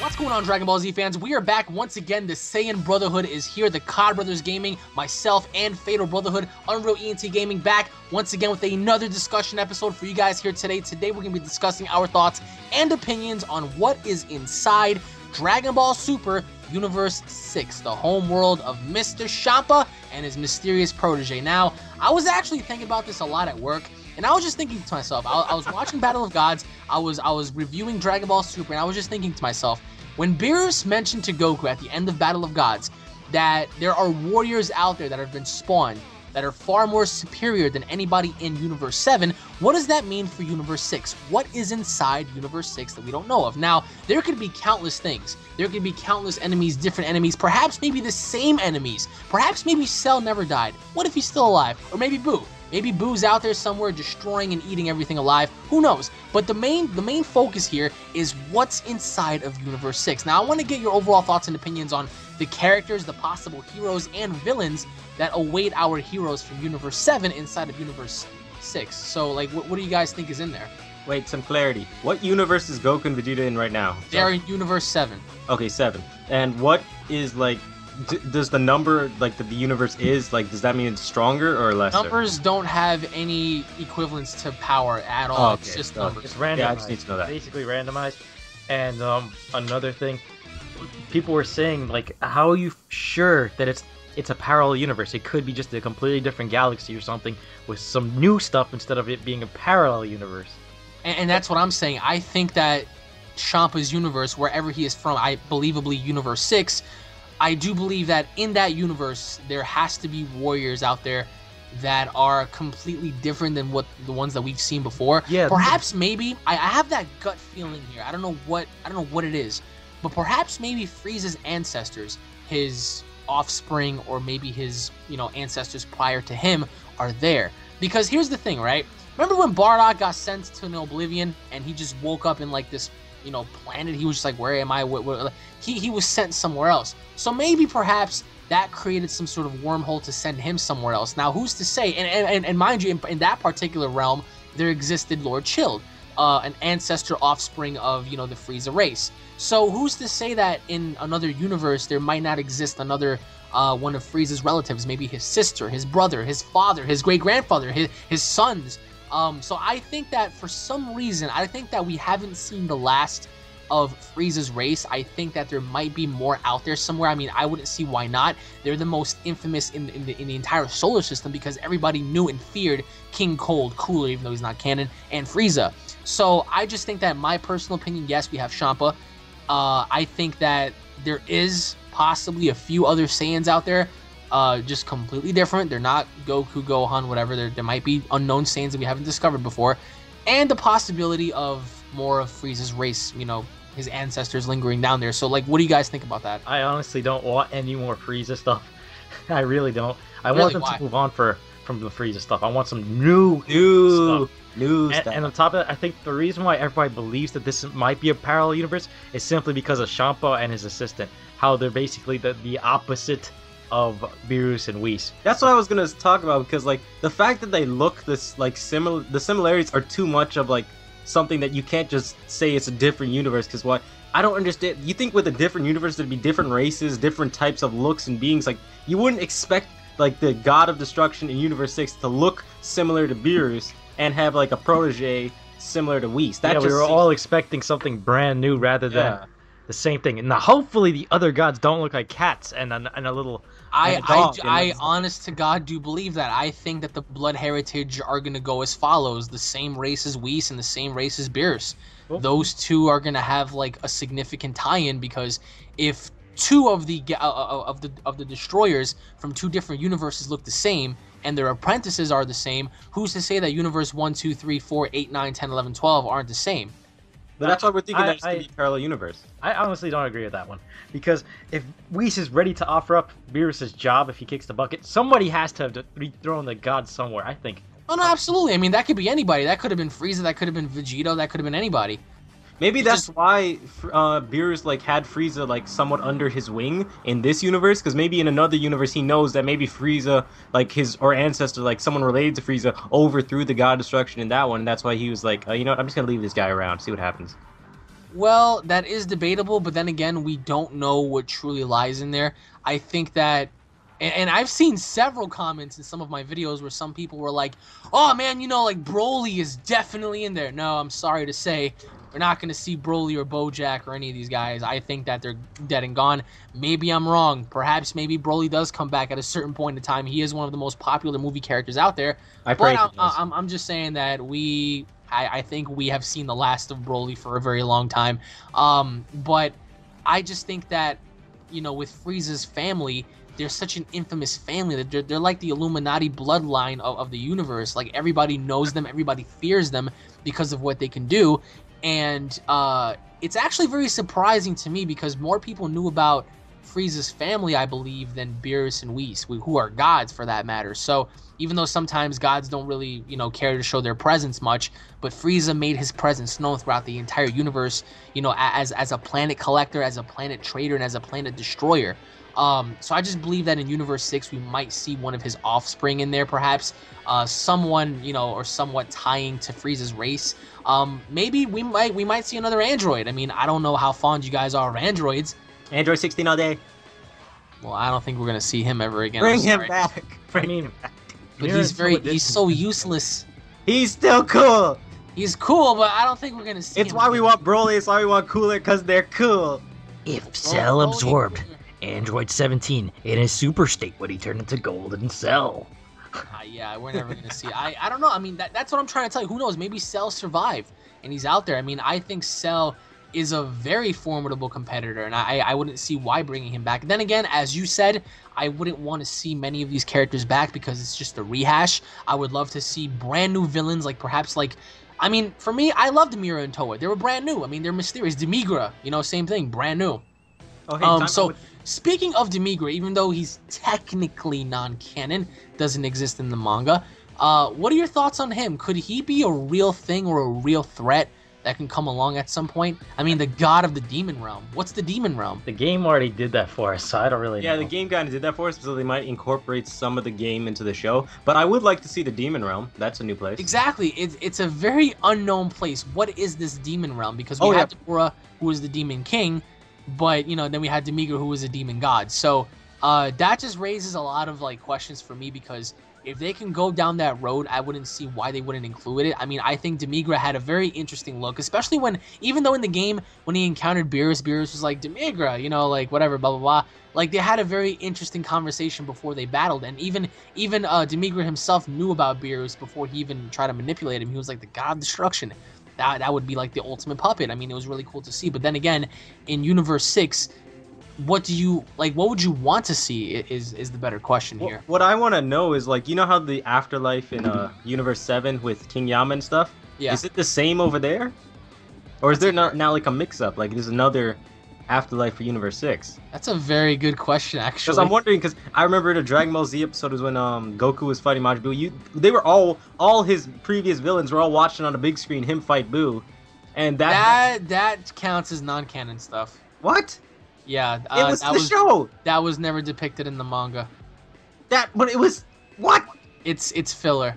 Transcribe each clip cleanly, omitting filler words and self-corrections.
What's going on, Dragon Ball Z fans? We are back once again. The Saiyan Brotherhood is here. The COD Brothers Gaming, myself, and Fatal Brotherhood, Unreal ENT Gaming, back once again with another discussion episode for you guys here today. Today, we're going to be discussing our thoughts and opinions on what is inside Dragon Ball Super Universe 6, the home world of Mr. Champa and his mysterious protege. Now, I was actually thinking about this a lot at work, and I was just thinking to myself, I was watching Battle of Gods, I was reviewing Dragon Ball Super, and I was just thinking to myself, when Beerus mentioned to Goku at the end of Battle of Gods that there are warriors out there that have been spawned that are far more superior than anybody in Universe 7, what does that mean for Universe 6? What is inside Universe 6 that we don't know of? Now, there could be countless things. There could be countless enemies, different enemies, perhaps maybe the same enemies. Perhaps maybe Cell never died. What if he's still alive? Or maybe Buu. Maybe Boo's out there somewhere destroying and eating everything alive. Who knows? But the main focus here is what's inside of Universe 6. Now, I want to get your overall thoughts and opinions on the characters, the possible heroes, and villains that await our heroes from Universe 7 inside of Universe 6. So, like, what do you guys think is in there? Wait, some clarity. What universe is Goku and Vegeta in right now? They're in Universe 7. Okay, 7. And what is, like, does the number, like, that the universe is, like, does that mean it's stronger or lesser? Numbers don't have any equivalence to power at all. Okay. It's just numbers. It's randomized. Yeah, I just need to know that. Basically randomized. And another thing, people were saying, like, how are you sure that it's a parallel universe? It could be just a completely different galaxy or something with some new stuff instead of it being a parallel universe. And that's what I'm saying. I think that Champa's universe, wherever he is from, believably Universe 6, I do believe that in that universe, there has to be warriors out there that are completely different than what the ones that we've seen before. Yeah. Perhaps maybe I have that gut feeling here. I don't know what it is, but perhaps maybe Frieza's ancestors, his offspring, or maybe his ancestors prior to him are there. Because here's the thing, right? Remember when Bardock got sent to an Oblivion and he just woke up in like this planet? He was just like, where am I? He was sent somewhere else. So maybe perhaps that created some sort of wormhole to send him somewhere else. Now, who's to say? And mind you, in that particular realm, there existed Lord Chilled, an ancestor offspring of, the Freeza race. So who's to say that in another universe, there might not exist another one of Frieza's relatives, maybe his sister, his brother, his father, his great-grandfather, his sons. So I think that for some reason, I think that we haven't seen the last of Frieza's race. I think that there might be more out there somewhere. I mean, I wouldn't see why not. They're the most infamous in the entire solar system because everybody knew and feared King Cold, Cooler, even though he's not canon, and Frieza. So I just think that, in my personal opinion, yes, we have Champa. I think that there is possibly a few other Saiyans out there, just completely different. They're not Goku, Gohan, whatever. There might be unknown Saiyans that we haven't discovered before, and the possibility of more of Frieza's race, his ancestors lingering down there. So, like, what do you guys think about that? I honestly don't want any more Frieza stuff. I really don't. I want them to move on from the Frieza stuff. I want some new stuff. And on top of that, I think the reason why everybody believes that this might be a parallel universe is simply because of Champa and his assistant. How they're basically the opposite of Beerus and Whis. That's what I was gonna talk about, because, like, the fact that they look this, like, similar, the similarities are too much of, like, something that you can't just say it's a different universe. Because what I don't understand, you think with a different universe there'd be different races, different types of looks and beings. Like, you wouldn't expect, like, the God of Destruction in Universe 6 to look similar to Beerus and have, like, a protege similar to Whis. That we were all expecting something brand new rather than the same thing. Now, hopefully the other gods don't look like cats and a little... I honest to God do believe that. I think that the blood heritage are going to go as follows: the same race as Whis and the same race as Beerus. Oh. Those two are going to have, like, a significant tie-in, because if two of the destroyers from two different universes look the same and their apprentices are the same, who's to say that Universe 1, 2, 3, 4, 8, 9, 10, 11, 12 aren't the same? But that's why we're thinking that it's going to be a parallel universe. I honestly don't agree with that one. Because if Whis is ready to offer up Beerus' job if he kicks the bucket, somebody has to have thrown the gods somewhere, I think. Oh, no, absolutely. I mean, that could be anybody. That could have been Frieza, that could have been Vegeta, that could have been anybody. Maybe that's why Beerus, like, had Frieza, like, somewhat under his wing in this universe, because maybe in another universe he knows that maybe Frieza, like, or ancestor, like, someone related to Frieza, overthrew the God Destruction in that one, and that's why he was like, you know what, I'm just gonna leave this guy around, see what happens. Well, that is debatable, but then again, we don't know what truly lies in there. I think that, and I've seen several comments in some of my videos where some people were like, oh man, you know, like Broly is definitely in there. No, I'm sorry to say, we're not going to see Broly or Bojack or any of these guys. I think that they're dead and gone. Maybe I'm wrong. Perhaps maybe Broly does come back at a certain point in time. He is one of the most popular movie characters out there. I'm just saying that I think we have seen the last of Broly for a very long time. But I just think that, you know, with Frieza's family, they're such an infamous family that they're like the Illuminati bloodline of the universe. Like, everybody knows them, everybody fears them because of what they can do. And it's actually very surprising to me because more people knew about Frieza's family, I believe, than Beerus and Whis, who are gods for that matter. So even though sometimes gods don't really, you know, care to show their presence much, but Frieza made his presence known throughout the entire universe, you know, as a planet collector, as a planet trader, and as a planet destroyer. So I just believe that in Universe 6 we might see one of his offspring in there, perhaps someone, you know, or somewhat tying to Frieza's race. Maybe we might see another android. I mean, I don't know how fond you guys are of androids. Android 16 all day. Well, I don't think we're gonna see him ever again. Bring him back. Bring him back. But he's so useless. He's still cool. He's cool, but I don't think we're gonna see him. It's why we want Broly. It's why we want Cooler, because they're cool. If Cell absorbed Android 17 in his super state, would he turn into Golden Cell? Yeah, we're never gonna see. I don't know. I mean, that's what I'm trying to tell you. Who knows? Maybe Cell survived and he's out there. I mean, I think Cell is a very formidable competitor, and I wouldn't see why bringing him back. Then again, as you said, I wouldn't want to see many of these characters back because it's just a rehash. I would love to see brand new villains, like perhaps like, I mean, for me, I loved Mira and Toa. They were brand new. I mean, they're mysterious. Demigra, you know, same thing, brand new. Oh, hey, so speaking of Demigra, even though he's technically non-canon, doesn't exist in the manga, what are your thoughts on him? Could he be a real thing or a real threat that can come along at some point? I mean, the god of the demon realm. What's the demon realm? The game already did that for us, so I don't really know. Yeah, the game kind of did that for us, so they might incorporate some of the game into the show. But I would like to see the demon realm. That's a new place. Exactly. It's a very unknown place. What is this demon realm? Because we had Dora, who was the demon king, but, you know, then we had Demigra, who was a demon god. So that just raises a lot of, like, questions for me, because if they can go down that road, I wouldn't see why they wouldn't include it. I mean, I think Demigra had a very interesting look, especially when, even though in the game, when he encountered Beerus, Beerus was like, Demigra, you know, like, whatever, blah, blah, blah. Like, they had a very interesting conversation before they battled, and even Demigra himself knew about Beerus before he even tried to manipulate him. He was like the god of destruction. That would be like the ultimate puppet. I mean, it was really cool to see. But then again, in Universe 6, what do you like? What would you want to see? Is the better question here. What I want to know is, like, you know how the Afterlife in Universe 7 with King Yama and stuff? Yeah. Is it the same over there, or is there now like a mix-up? Like, there's another Afterlife for Universe 6? That's a very good question, actually. Because I'm wondering, because I remember the Dragon Ball Z episode was when Goku was fighting Majin Buu. They were all his previous villains were all watching on the big screen him fight Buu, and that counts as non-canon stuff. What? Yeah, it was the show. That was never depicted in the manga. But it was what? It's filler.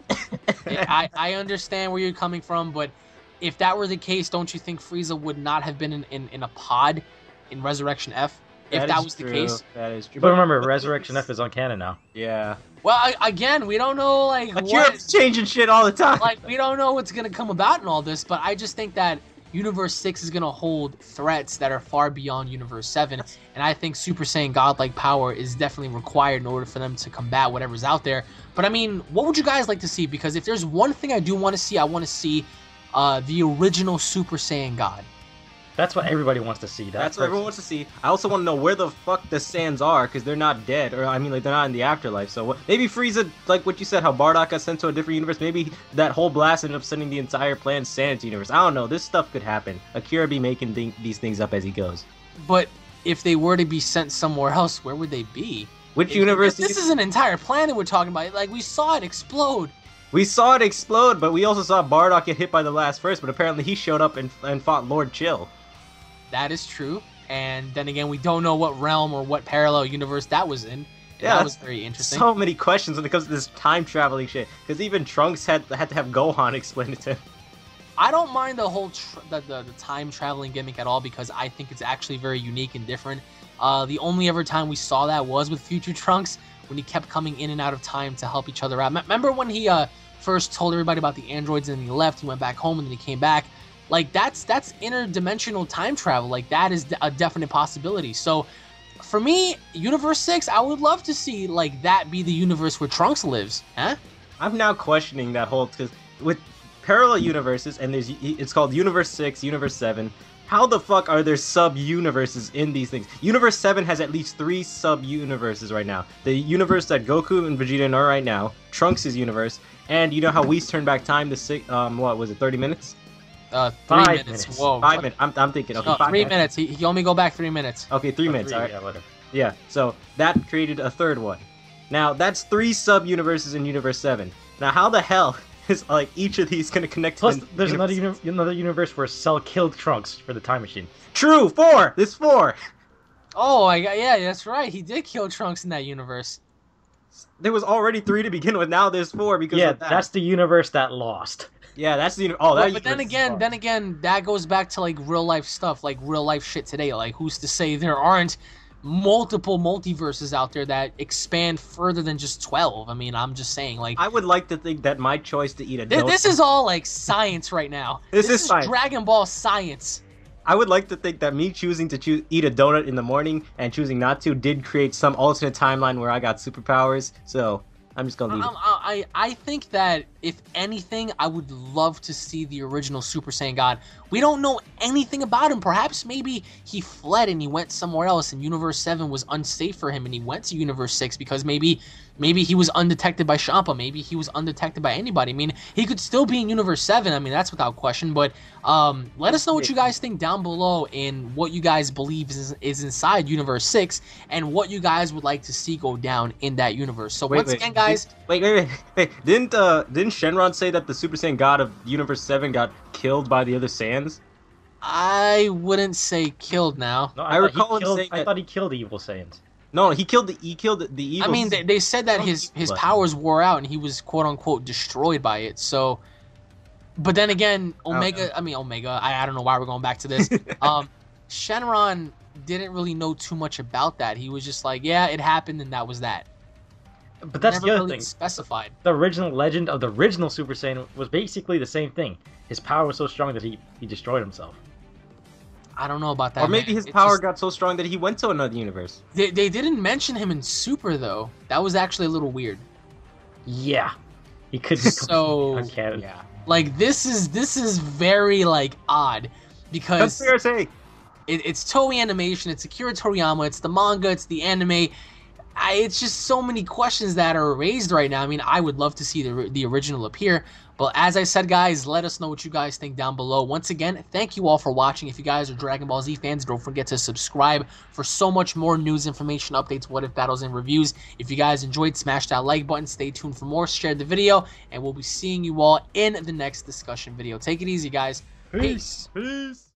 I understand where you're coming from, but if that were the case, don't you think Frieza would not have been in a pod in Resurrection F? If that was the case. That is true. But remember, Resurrection F is on canon now. Yeah. Well, again, we don't know, like, Akira's changing shit all the time. Like, we don't know what's gonna come about in all this, but I just think that Universe 6 is going to hold threats that are far beyond Universe 7, and I think Super Saiyan godlike power is definitely required in order for them to combat whatever's out there. But I mean, what would you guys like to see? Because if there's one thing I do want to see, I want to see the original Super Saiyan God. That's what everybody wants to see. That's what everyone wants to see. I also want to know where the fuck the Saiyans are, because they're not dead, or I mean, like, they're not in the afterlife. So maybe Frieza, like what you said, how Bardock got sent to a different universe. Maybe that whole blast ended up sending the entire planet Saiyan's universe. I don't know. This stuff could happen. Akira be making these things up as he goes. But if they were to be sent somewhere else, where would they be? Which universe? This is an entire planet we're talking about. Like, we saw it explode. We saw it explode, but we also saw Bardock get hit by the last first. But apparently he showed up and fought Lord Chill. That is true, and then again, we don't know what realm or what parallel universe that was in. Yeah, that was very interesting. So many questions when it comes to this time traveling shit. Because even Trunks had to have Gohan explain it to him. I don't mind the whole the time traveling gimmick at all because I think it's actually very unique and different. The only ever time we saw that was with Future Trunks when he kept coming in and out of time to help each other out. Remember when he first told everybody about the androids and then he left, he went back home and then he came back? Like that's interdimensional time travel. Like that is a definite possibility. So for me, Universe 6, I would love to see like that be the universe where Trunks lives. Huh? I'm now questioning that whole, because with parallel universes, and it's called Universe 6, Universe 7. How the fuck are there sub-universes in these things? Universe 7 has at least 3 sub-universes right now. The universe that Goku and Vegeta are right now, Trunks' universe, and you know how Whis turned back time to what was it, 30 minutes? 3 minutes. Whoa. 5 minutes. I'm thinking. Okay, no, 5 3 minutes. He only go back 3 minutes. Okay, 3 minutes. All right. Yeah, whatever. Yeah. So that created a third one. Now that's 3 sub-universes in Universe 7. Now how the hell is like each of these gonna connect? Plus, to there's another universe where Cell killed Trunks for the time machine. True. 4. There's 4. Oh, yeah, that's right. He did kill Trunks in that universe. There was already 3 to begin with. Now there's 4 because of that. That's the universe that lost. Yeah, that's the that. But then again, that goes back to like real life stuff, like real life shit today. Like, who's to say there aren't multiple multiverses out there that expand further than just 12? I mean, I'm just saying, like, I would like to think that my choice to eat a donut. This is all like science right now. This is science. Dragon Ball science. I would like to think that me choosing to eat a donut in the morning and choosing not to did create some alternate timeline where I got superpowers. So I'm just gonna leave it. I think that if anything, I would love to see the original Super Saiyan God. We don't know anything about him. Perhaps maybe he fled and he went somewhere else, and Universe 7 was unsafe for him, and he went to Universe 6 because maybe he was undetected by Champa. Maybe he was undetected by anybody. I mean, he could still be in Universe 7. I mean, that's without question. But let us know what you guys think down below and what you guys believe is inside Universe 6 and what you guys would like to see go down in that universe. So once again, guys... Wait. Didn't Shenron say that the Super Saiyan God of Universe 7 got killed by the other Saiyans? I wouldn't say killed now. No, I thought he killed the evil Saiyans. No, he killed the evil. I mean, they said that his powers wore out and he was quote unquote destroyed by it. So, but then again, Omega. I don't know why we're going back to this. Shenron didn't really know too much about that. He was just like, yeah, it happened and that was that. But that's the other thing. Specified. The original legend of the original Super Saiyan was basically the same thing. His power was so strong that he destroyed himself. I don't know about that. Or maybe his power got so strong that he went to another universe. They didn't mention him in Super though. That was actually a little weird. Yeah, he could be so uncanon. Yeah, like this is very like odd because conspiracy. It's Toei Animation. It's Akira Toriyama. It's the manga. It's the anime. It's just so many questions that are raised right now. I mean, I would love to see the original appear. But as I said, guys, let us know what you guys think down below. Once again, thank you all for watching. If you guys are Dragon Ball Z fans, don't forget to subscribe for so much more news, information, updates, what if battles, and reviews. If you guys enjoyed, smash that like button. Stay tuned for more. Share the video. And we'll be seeing you all in the next discussion video. Take it easy, guys. Peace. Peace.